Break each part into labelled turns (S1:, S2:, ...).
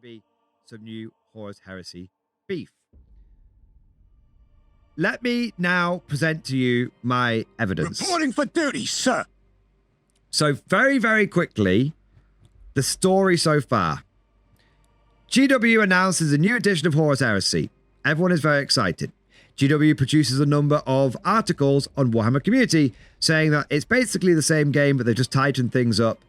S1: be some new Horus Heresy beef. Let me now present to you my evidence.
S2: Reporting for duty, sir.
S1: So very, very quickly, the story so far. GW announces a new edition of Horus Heresy. Everyone is very excited. GW produces a number of articles on Warhammer Community saying that it's basically the same game, but they've just tightened things up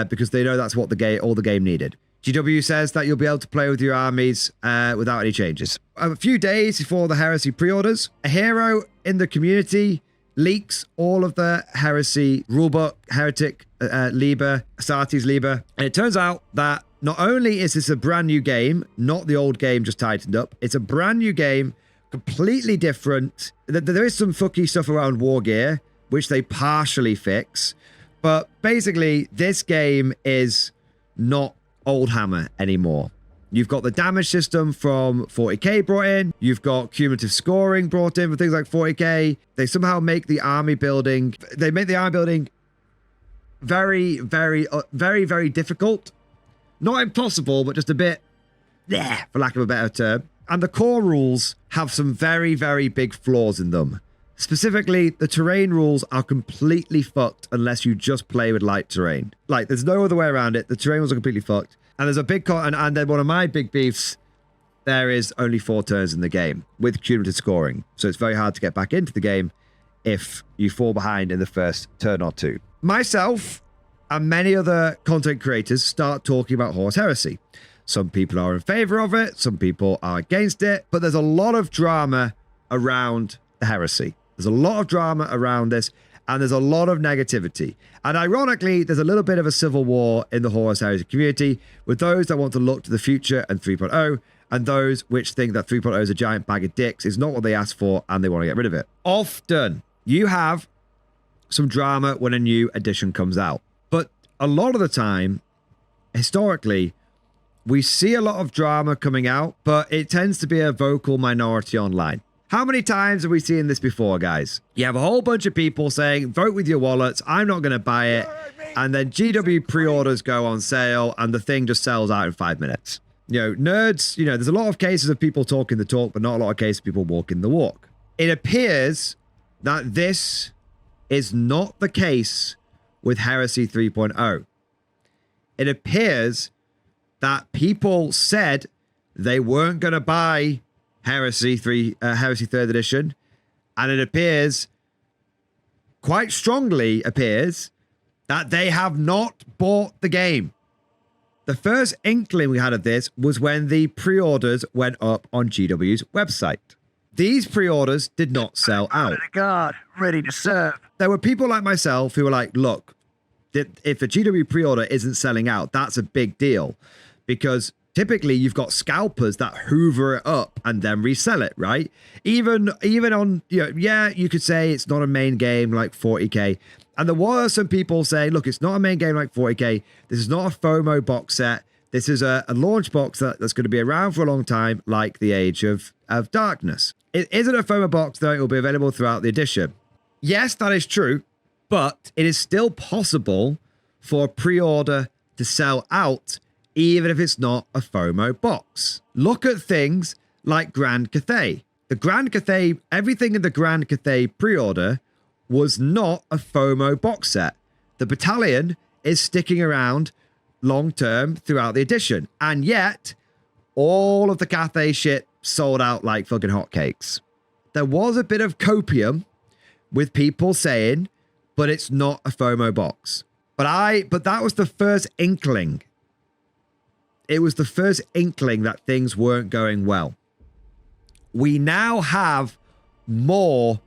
S1: because they know that's what all the game needed. GW says that you'll be able to play with your armies without any changes. A few days before the Heresy pre-orders, a hero in the community leaks all of the Heresy rulebook, Heretic, Liber, Astartes Liber. And it turns out that not only is this a brand new game, not the old game just tightened up, it's a brand new game, completely different. There is some fucky stuff around war gear, which they partially fix. But basically, this game is not Old Hammer anymore. You've got the damage system from 40k brought in. You've got cumulative scoring brought in for things like 40k. They somehow make the army building. They make the army building very, very difficult. Not impossible, but just a bit, for lack of a better term. And the core rules have some very, very big flaws in them. Specifically, the terrain rules are completely fucked unless you just play with light terrain. Like, there's no other way around it. The terrain rules are completely fucked. And there's a big and then one of my big beefs, there is only 4 turns in the game with cumulative scoring. So it's very hard to get back into the game if you fall behind in the first turn or two. Myself and many other content creators start talking about Horus Heresy. Some people are in favor of it, some people are against it, but there's a lot of drama around the Heresy. There's a lot of drama around this, and there's a lot of negativity. And ironically, there's a little bit of a civil war in the Horus Heresy community with those that want to look to the future and 3.0, and those which think that 3.0 is a giant bag of dicks, is not what they asked for, and they want to get rid of it. Often, you have some drama when a new edition comes out. But a lot of the time, historically, we see a lot of drama coming out, but it tends to be a vocal minority online. How many times have we seen this before, guys? You have a whole bunch of people saying, vote with your wallets, I'm not going to buy it. And then GW pre-orders go on sale and the thing just sells out in 5 minutes. You know, nerds, you know, there's a lot of cases of people talking the talk, but not a lot of cases of people walking the walk. It appears that this is not the case with Heresy 3.0. It appears that people said they weren't going to buy Heresy 3rd edition, and it appears, quite strongly appears, that they have not bought the game. The first inkling we had of this was when the pre-orders went up on GW's website. These pre-orders did not sell out.
S2: God, ready to serve.
S1: There were people like myself who were like, look, if a GW pre-order isn't selling out, that's a big deal, because typically you've got scalpers that hoover it up and then resell it, right? Even on, you know, yeah, you could say it's not a main game like 40k. And there were some people saying, look, it's not a main game like 40k. This is not a FOMO box set. This is a launch box that's going to be around for a long time, like the Age of Darkness. It isn't a FOMO box, though. It will be available throughout the edition. Yes, that is true, but it is still possible for a pre-order to sell out even if it's not a FOMO box. Look at things like Grand Cathay. The Grand Cathay, everything in the Grand Cathay pre-order was not a FOMO box set. The battalion is sticking around long-term throughout the edition. And yet, all of the Cathay shit sold out like fucking hotcakes. There was a bit of copium with people saying, but it's not a FOMO box. But that was the first inkling. It was the first inkling that things weren't going well. We now have more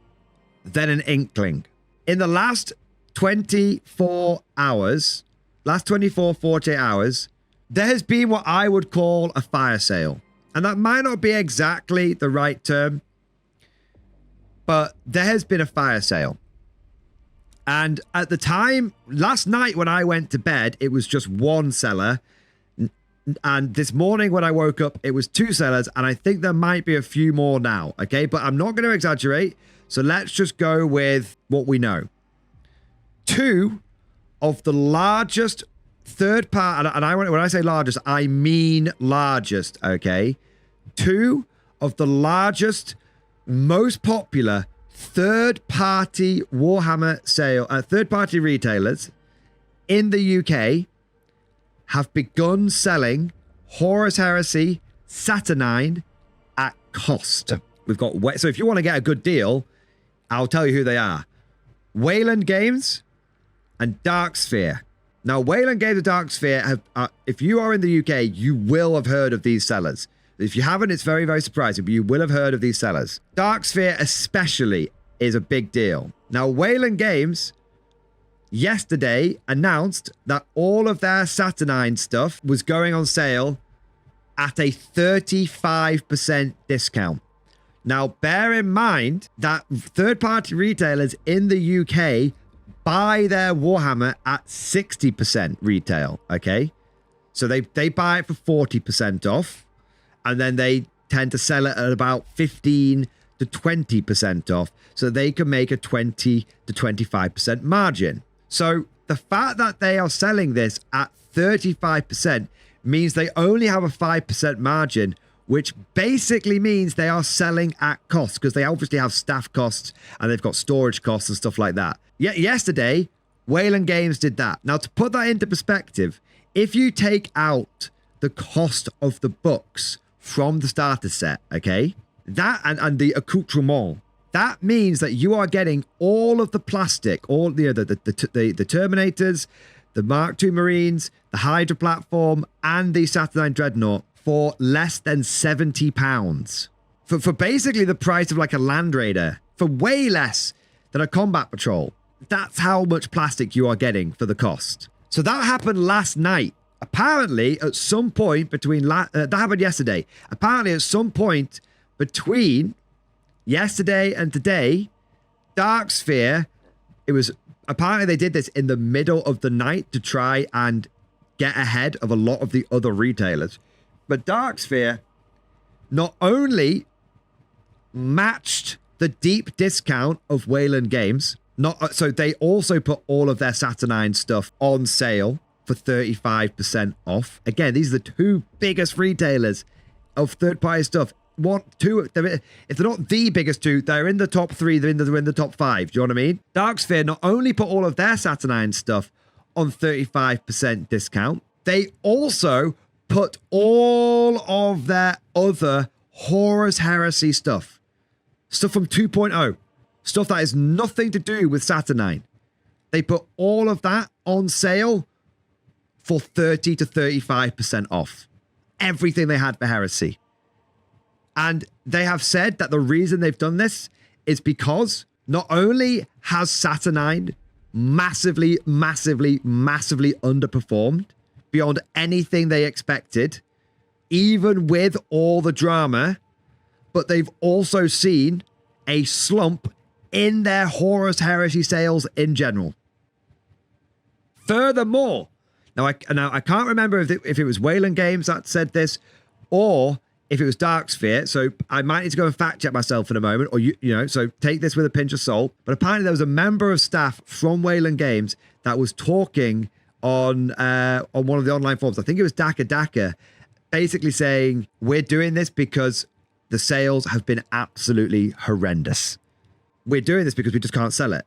S1: than an inkling. In the last 24 hours, last 24, 48 hours, there has been what I would call a fire sale. And that might not be exactly the right term, but there has been a fire sale. And at the time, last night when I went to bed, it was just one seller. And this morning when I woke up, it was 2 sellers, and I think there might be a few more now, okay? But I'm not going to exaggerate, so let's just go with what we know. 2 of the largest third part, and when I say largest, I mean largest, okay? 2 of the largest, most popular third-party Warhammer third-party retailers in the UK have begun selling Horus Heresy Saturnine at cost. We've got, so if you want to get a good deal, I'll tell you who they are. Wayland Games and Darksphere. Now, Wayland Games and Darksphere have, if you are in the UK, you will have heard of these sellers. If you haven't, it's very, very surprising, but you will have heard of these sellers. Darksphere especially is a big deal. Now, Wayland Games yesterday announced that all of their Saturnine stuff was going on sale at a 35% discount. Now, bear in mind that third-party retailers in the UK buy their Warhammer at 60% retail, okay? So they buy it for 40% off, and then they tend to sell it at about 15 to 20% off, so they can make a 20 to 25% margin. So the fact that they are selling this at 35% means they only have a 5% margin, which basically means they are selling at cost, because they obviously have staff costs and they've got storage costs and stuff like that. Yet yesterday, Wayland Games did that. Now, to put that into perspective, if you take out the cost of the books from the starter set, okay, that and the accoutrement, that means that you are getting all of the plastic, all the Terminators, the Mark II Marines, the Hydra platform, and the Saturnine Dreadnought for less than £70. For basically the price of like a Land Raider, for way less than a Combat Patrol. That's how much plastic you are getting for the cost. So that happened last night. Apparently, at some point between... that happened yesterday. Apparently, at some point between yesterday and today, Darksphere, it was... Apparently, they did this in the middle of the night to try and get ahead of a lot of the other retailers. But Darksphere not only matched the deep discount of Wayland Games, so they also put all of their Saturnine stuff on sale for 35% off. Again, these are the 2 biggest retailers of third-party stuff. If they're not the biggest 2, they're in the top 3, they're in the top 5. Do you know what I mean? Darksphere not only put all of their Saturnine stuff on 35% discount, they also put all of their other Horus Heresy stuff from 2.0, stuff that has nothing to do with Saturnine. They put all of that on sale for 30 to 35% off. Everything they had for Heresy. And they have said that the reason they've done this is because not only has Saturnine massively underperformed beyond anything they expected, even with all the drama, but they've also seen a slump in their Horus Heresy sales in general. Furthermore, now I can't remember if it was Wayland Games that said this or if it was Darksphere, so I might need to go and fact check myself in a moment, or so take this with a pinch of salt. But apparently there was a member of staff from Wayland Games that was talking on one of the online forums. I think it was Daka, basically saying, we're doing this because the sales have been absolutely horrendous. We're doing this because we just can't sell it.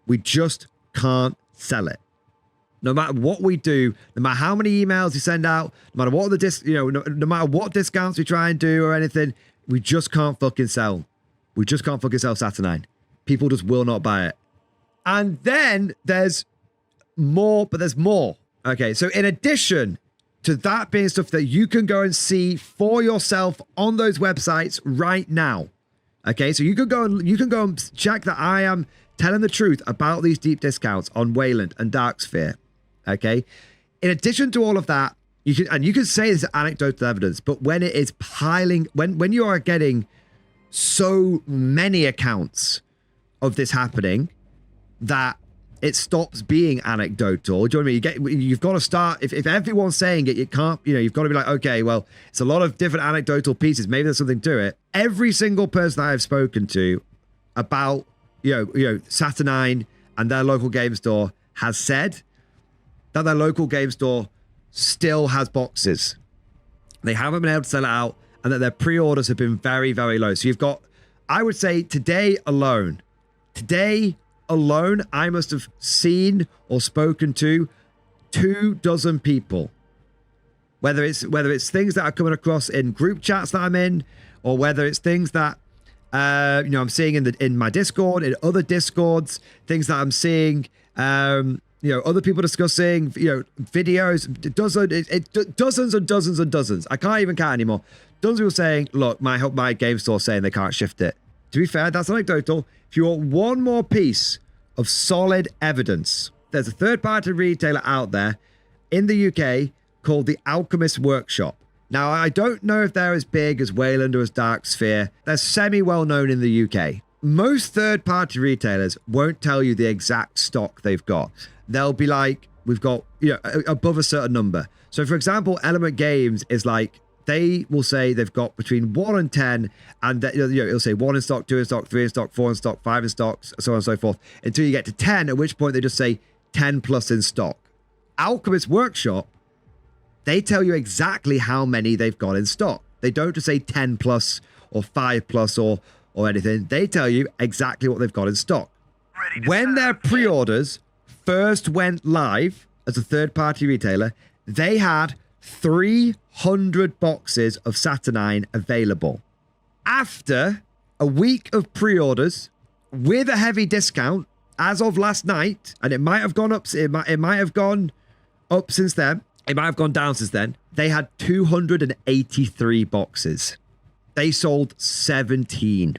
S1: We just can't sell it. No matter what we do, no matter how many emails we send out, no matter what no matter what discounts we try and do or anything, we just can't fucking sell. We just can't fucking sell Saturnine. People just will not buy it. And then there's more, but there's more. Okay, so in addition to that being stuff that you can go and see for yourself on those websites right now. Okay, so you can go and check that I am telling the truth about these deep discounts on Wayland and Darksphere. Okay, in addition to all of that, you can say this is anecdotal evidence, but when it is piling, when you are getting so many accounts of this happening, that it stops being anecdotal. Do you know what I mean? You've got to start, if everyone's saying it, you can't, you've got to be like, okay, well, it's a lot of different anecdotal pieces. Maybe there's something to it. Every single person that I've spoken to about, Saturnine and their local game store has said that their local game store still has boxes. They haven't been able to sell it out, and that their pre-orders have been very, very low. So you've got, I would say today alone, I must have seen or spoken to 24 people. Whether it's things that are coming across in group chats that I'm in, or whether it's things that I'm seeing in my Discord, in other Discords, things that I'm seeing, other people discussing, videos, dozens and dozens and dozens. I can't even count anymore. Dozens of people saying, look, my game store saying they can't shift it. To be fair, that's anecdotal. If you want one more piece of solid evidence, there's a third-party retailer out there in the UK called the Alchemist Workshop. Now, I don't know if they're as big as Wayland or as Dark Sphere. They're semi-well known in the UK. Most third-party retailers won't tell you the exact stock they've got. They'll be like, we've got, above a certain number. So, for example, Element Games is like, they will say they've got between 1 and 10, and it'll say 1 in stock, 2 in stock, 3 in stock, 4 in stock, 5 in stock, so on and so forth, until you get to 10, at which point they just say 10 plus in stock. Alchemist Workshop, they tell you exactly how many they've got in stock. They don't just say 10 plus or 5 plus or anything. They tell you exactly what they've got in stock. When their pre-orders first went live as a third-party retailer, they had 300 boxes of Saturnine available. After a week of pre-orders with a heavy discount, as of last night, and it might have gone up, it might have gone up since then, it might have gone down since then, they had 283 boxes. They sold 17.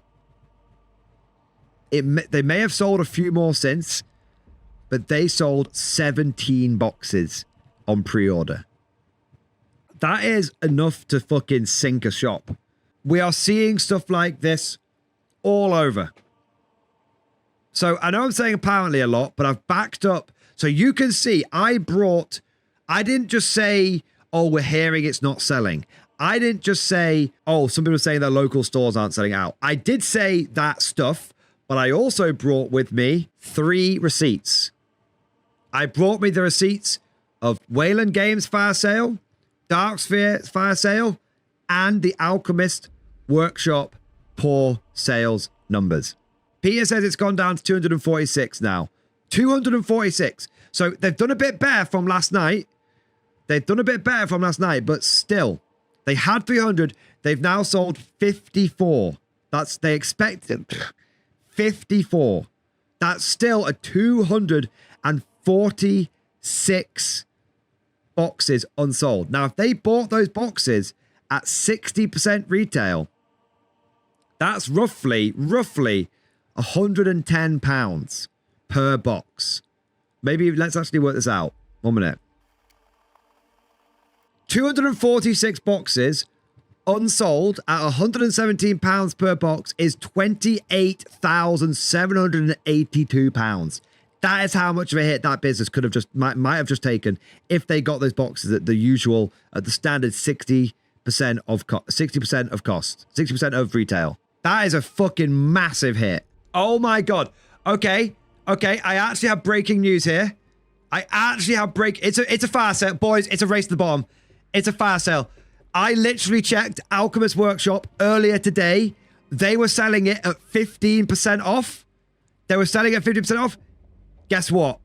S1: They may have sold a few more since, but they sold 17 boxes on pre-order. That is enough to fucking sink a shop. We are seeing stuff like this all over. So I know I'm saying apparently a lot, but I've backed up. So you can see I didn't just say, oh, we're hearing it's not selling. I didn't just say, oh, some people are saying their local stores aren't selling out. I did say that stuff, but I also brought with me 3 receipts. I brought me the receipts of Wayland Games fire sale, Dark Sphere fire sale, and the Alchemist Workshop poor sales numbers. Peter says it's gone down to 246 now. 246. So they've done a bit better from last night. But still, they had 300. They've now sold 54. They expected 54. That's still a 246 boxes unsold. Now, if they bought those boxes at 60% retail, that's roughly £110 per box. Maybe let's actually work this out. 1 minute. 246 boxes unsold at £117 per box is £28,782. That is how much of a hit that business could have might have just taken if they got those boxes at the usual, at the standard 60% of cost, 60% of retail. That is a fucking massive hit. Oh my God. Okay. I actually have breaking news here. It's a fire sale. Boys, it's a race to the bottom. It's a fire sale. I literally checked Alchemist Workshop earlier today. They were selling it at 15% off. Guess what?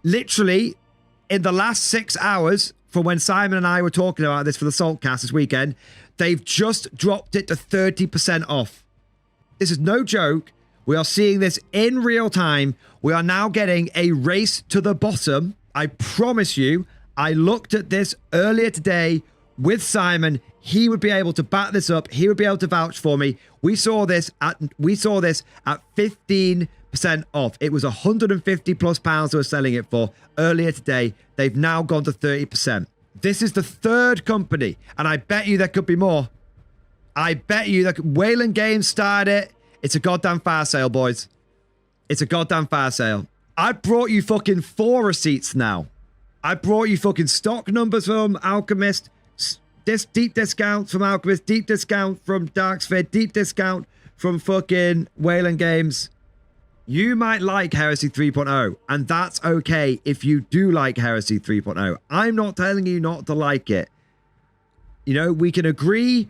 S1: Literally, in the last 6 hours from when Simon and I were talking about this for the Saltcast this weekend, they've just dropped it to 30% off. This is no joke. We are seeing this in real time. We are now getting a race to the bottom. I promise you, I looked at this earlier today with Simon. He would be able to back this up. He would be able to vouch for me. We saw this at 15% off. It was 150 plus pounds they were selling it for earlier today. They've now gone to 30%. This is the third company, and I bet you there could be more. I bet you that Wayland Games started it. It's a goddamn fire sale, boys. It's a goddamn fire sale. I brought you fucking 4 receipts now. I brought you fucking stock numbers from Alchemist, this deep discount from Alchemist, deep discount from Dark Sphere, deep discount from fucking Wayland Games. You might like Heresy 3.0, and that's okay if you do like Heresy 3.0. I'm not telling you not to like it. You know, we can agree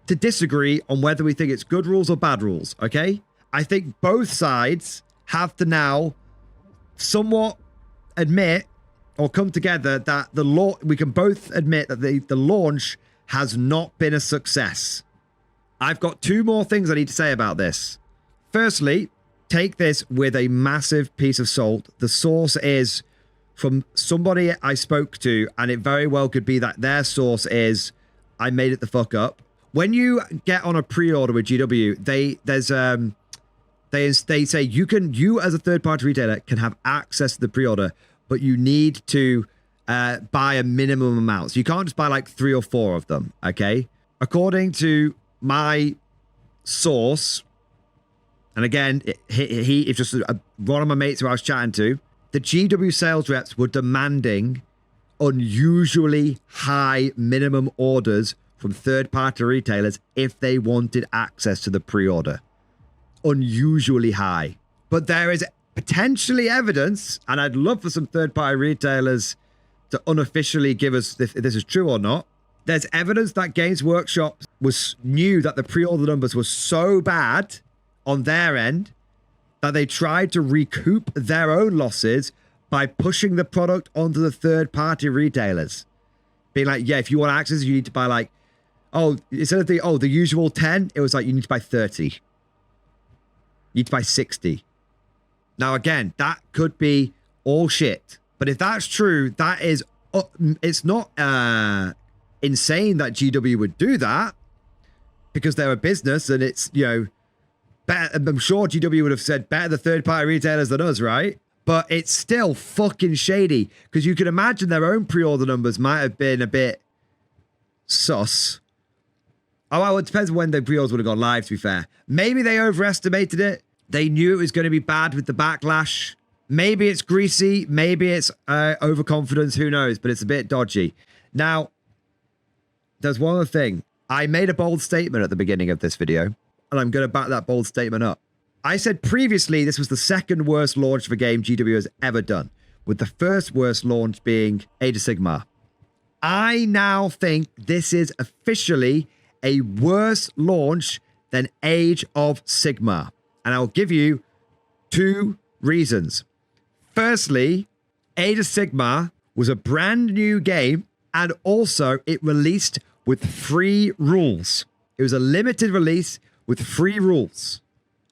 S1: to disagree on whether we think it's good rules or bad rules, okay? I think both sides have to now somewhat admit or come together that we can both admit that the launch has not been a success. I've got two more things I need to say about this. Firstly, take this with a massive piece of salt. The source is from somebody I spoke to, and it very well could be that their source is, I made it the fuck up. When you get on a pre-order with GW, they say you as a third-party retailer can have access to the pre-order, but you need to buy a minimum amount. So you can't just buy like 3 or 4 of them, okay? According to my source, and again, it's just one of my mates who I was chatting to, the GW sales reps were demanding unusually high minimum orders from third-party retailers if they wanted access to the pre-order. Unusually high. But there is potentially evidence, and I'd love for some third-party retailers to unofficially give us if this is true or not. There's evidence that Games Workshop knew that the pre-order numbers were so bad on their end that they tried to recoup their own losses by pushing the product onto the third-party retailers. Being like, yeah, if you want access, you need to buy like, instead of the usual 10, it was like, you need to buy 30. You need to buy 60. Now, again, that could be all shit. But if that's true, that is, it's not insane that GW would do that because they're a business and it's, you know, better. I'm sure GW would have said better the third-party retailers than us, right? But it's still fucking shady because you can imagine their own pre-order numbers might have been a bit sus. Oh, well, it depends when the pre-orders would have gone live, to be fair. Maybe they overestimated it. They knew it was going to be bad with the backlash. Maybe it's greasy. Maybe it's overconfidence. Who knows? But it's a bit dodgy. Now, there's one other thing. I made a bold statement at the beginning of this video, and I'm going to back that bold statement up. I said previously this was the second worst launch of a game GW has ever done, with the first worst launch being Age of Sigmar. I now think this is officially a worse launch than Age of Sigmar. And I'll give you 2 reasons. Firstly, Age of Sigmar was a brand new game, and also it released with free rules. It was a limited release with free rules.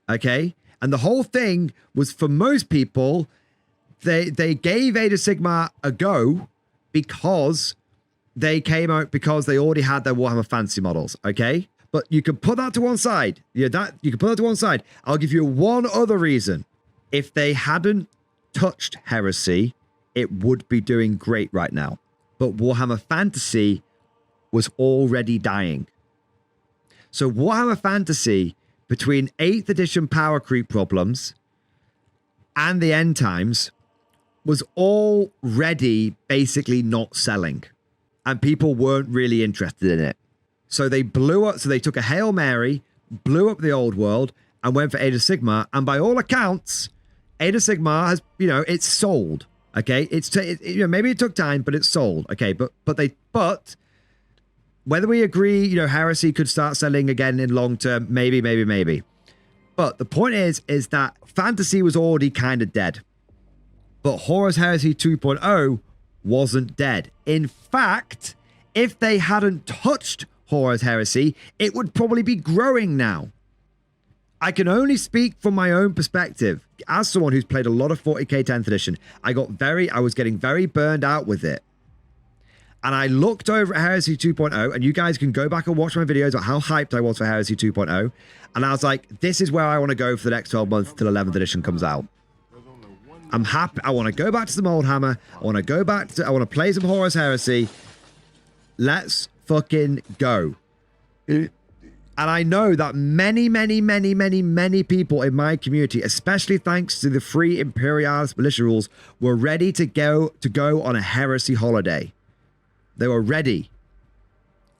S1: Okay? And the whole thing was, for most people, they gave Age of Sigmar a go because they came out because they already had their Warhammer Fantasy models. Okay? But you can put that to one side. You can put that to one side. I'll give you one other reason. If they hadn't touched Heresy, it would be doing great right now. But Warhammer Fantasy was already dying. So Warhammer Fantasy, between 8th edition power creep problems and the end times, was already basically not selling. And people weren't really interested in it. So they blew up. So they took a Hail Mary, blew up the old world, and went for Age of Sigmar. And by all accounts, Age of Sigmar has, you know, it's sold. Okay, you know, maybe it took time, but it's sold. Okay, but whether we agree, you know, Heresy could start selling again in long term, maybe. But the point is that Fantasy was already kind of dead. But Horus Heresy 2.0 wasn't dead. In fact, if they hadn't touched Horus Heresy, it would probably be growing now. I can only speak from my own perspective. As someone who's played a lot of 40k 10th edition, I was getting very burned out with it. And I looked over at Heresy 2.0, and you guys can go back and watch my videos about how hyped I was for Heresy 2.0. And I was like, this is where I want to go for the next 12 months till 11th edition comes out. I'm happy. I want to go back to some old Hammer. I want to play some Horus Heresy. Let's fucking go. And I know that many people in my community, especially thanks to the free Imperialist militia rules, were ready to go on a Heresy holiday. They were ready.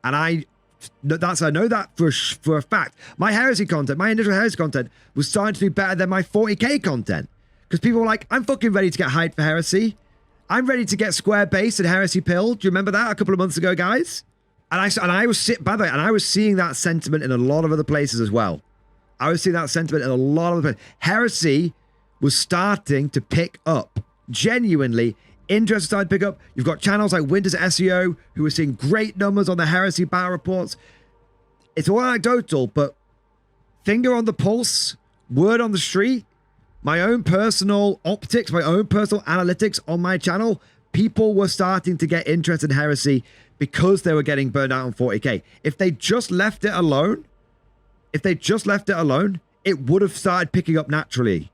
S1: And I I know that for a fact. My Heresy content, my initial Heresy content was starting to do better than my 40k content. Because people were like, I'm fucking ready to get hyped for Heresy. I'm ready to get square base and Heresy pill. Do you remember that a couple of months ago, guys? And I was seeing that sentiment in a lot of other places as well. I was seeing that sentiment in a lot of other places. Heresy was starting to pick up. Genuinely, interest started to pick up. You've got channels like Winter's SEO who are seeing great numbers on the Heresy battle reports. It's all anecdotal, but finger on the pulse, word on the street, my own personal optics, my own personal analytics on my channel, people were starting to get interested in Heresy because they were getting burned out on 40k. If they just left it alone, it would have started picking up naturally.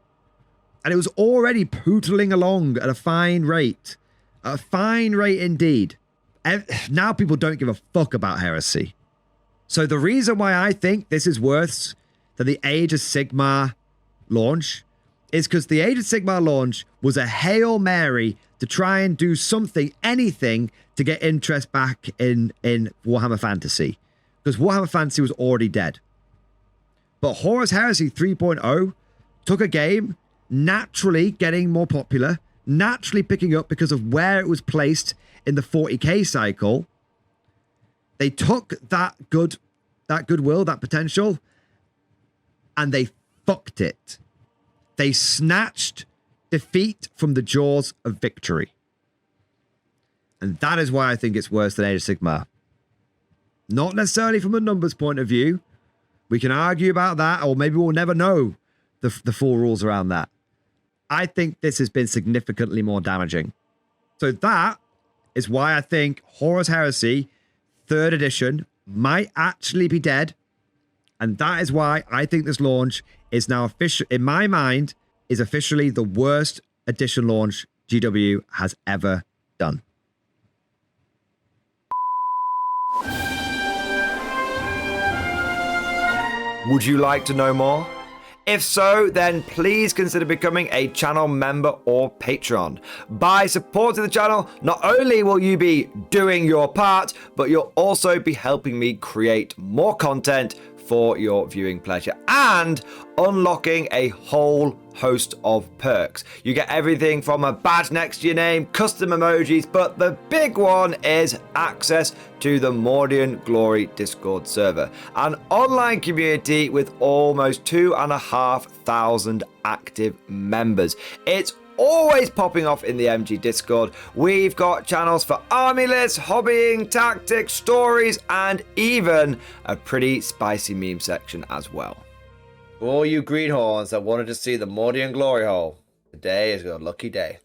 S1: And it was already pootling along at a fine rate. A fine rate indeed. And now people don't give a fuck about Heresy. So the reason why I think this is worse than the Age of Sigmar launch is because the Age of Sigmar launch was a Hail Mary to try and do something, anything, to get interest back in Warhammer Fantasy. Because Warhammer Fantasy was already dead. But Horus Heresy 3.0 took a game naturally getting more popular, naturally picking up because of where it was placed in the 40k cycle. They took that goodwill, that potential, and they fucked it. They snatched defeat from the jaws of victory. And that is why I think it's worse than Age of Sigmar. Not necessarily from a numbers point of view. We can argue about that, or maybe we'll never know the full rules around that. I think this has been significantly more damaging. So that is why I think Horus Heresy 3rd edition might actually be dead. And that is why I think this launch is now official, in my mind, is officially the worst edition launch GW has ever done.
S3: Would you like to know more? If so, then please consider becoming a channel member or patron. By supporting the channel, not only will you be doing your part, but you'll also be helping me create more content for your viewing pleasure and unlocking a whole host of perks. You get everything from a badge next to your name, custom emojis, but the big one is access to the Mordian Glory Discord server, an online community with almost 2,500 active members. It's always popping off in the MG Discord. We've got channels for army lists, hobbying, tactics, stories, and even a pretty spicy meme section as well. For all you greenhorns that wanted to see the Mordian Glory Hole, today is your lucky day.